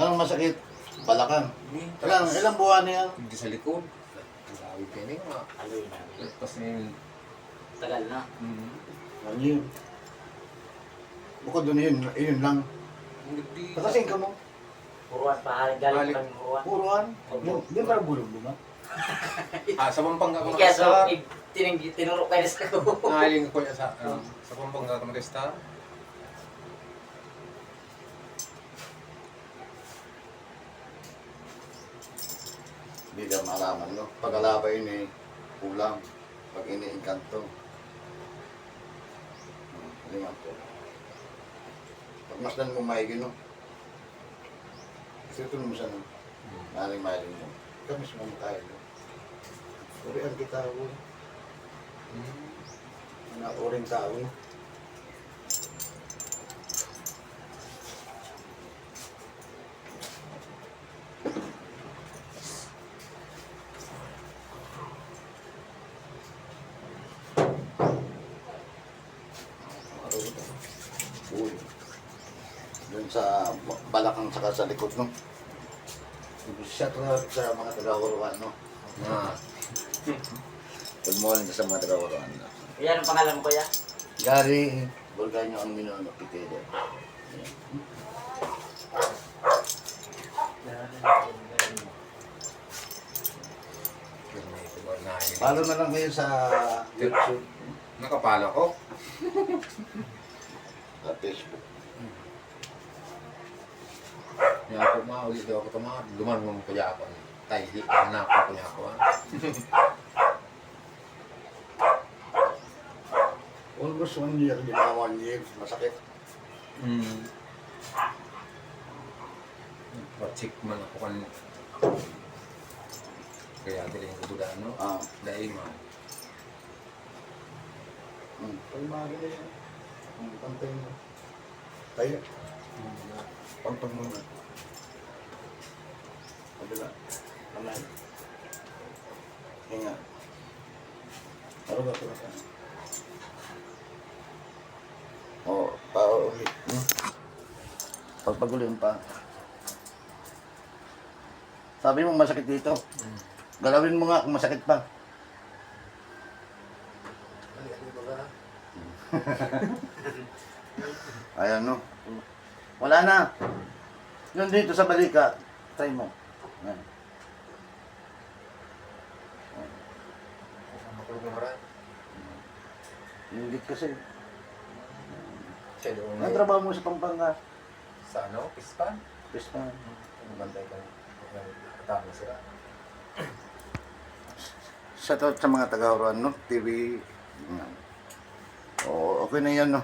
Anong masakit? Balakang. Hindi. Ilang buwan na yan? Hindi sa likod. Grabe ka na nga. Aloy na. Tapos na yun. Tagal na. Ano yun? Bukod doon yun lang. Hindi. Patasin ka mo. Puruan pa. Galing pa kami puruan. Puruan. Yung parang bulog, di ba? Sa Pampanga ko Kaya so, nakastar. tinuro kayo sa ko. Nangaling ko yan sa Pampanga ko nakastar. Hindi na malaman, no? Pag-alabay ni kulang. Pag ini-engkanto. Lima po. Pag masdan mo maigi, no? Kasi ito mo siya, no? Maling-maling mo. Ikaw mismo mo tayo, no? Urihan kita, no? Uring tao, no? Uy. Doon sa balakang saka sa likod, no? Shout out sa mga taga-Huruan, no? Good morning sa mga taga-Huruan, no? Yan ang pangalan mo kuya? Gary, Bulganyo ang minuno, Pitede. Follow na lang kayo sa YouTube, Nakapala ko. sa Facebook. Kaya ako ulit daw ako tumakas. Lumanong kaya ako. Tayo, anak ko kaya ako. Almost 1 year, di ba 1 year, masakit. Patsik man ako kan. Kaya galing ko doon, no? Dahil man. Pag mga ganyan, pantay mo. Tayo. Pantang mo na. Kabila. Kamay. Hinga. Araw ba ito na tayo? Oo, paulit. Pagpagulihan pa. Sabi mo masakit dito. Galawin mo nga kung masakit pa. Ayan, no? Wala na. Yun dito sa balika. Try mo. Ayan. Ingit kasi. Ang trabaho mo sa Pampanga. Sa ano? Pispan? Pispan. Bantay ka. Katama sila. Shoutout sa mga taga-Huruan, no? TV. Oo, okay na yan, no?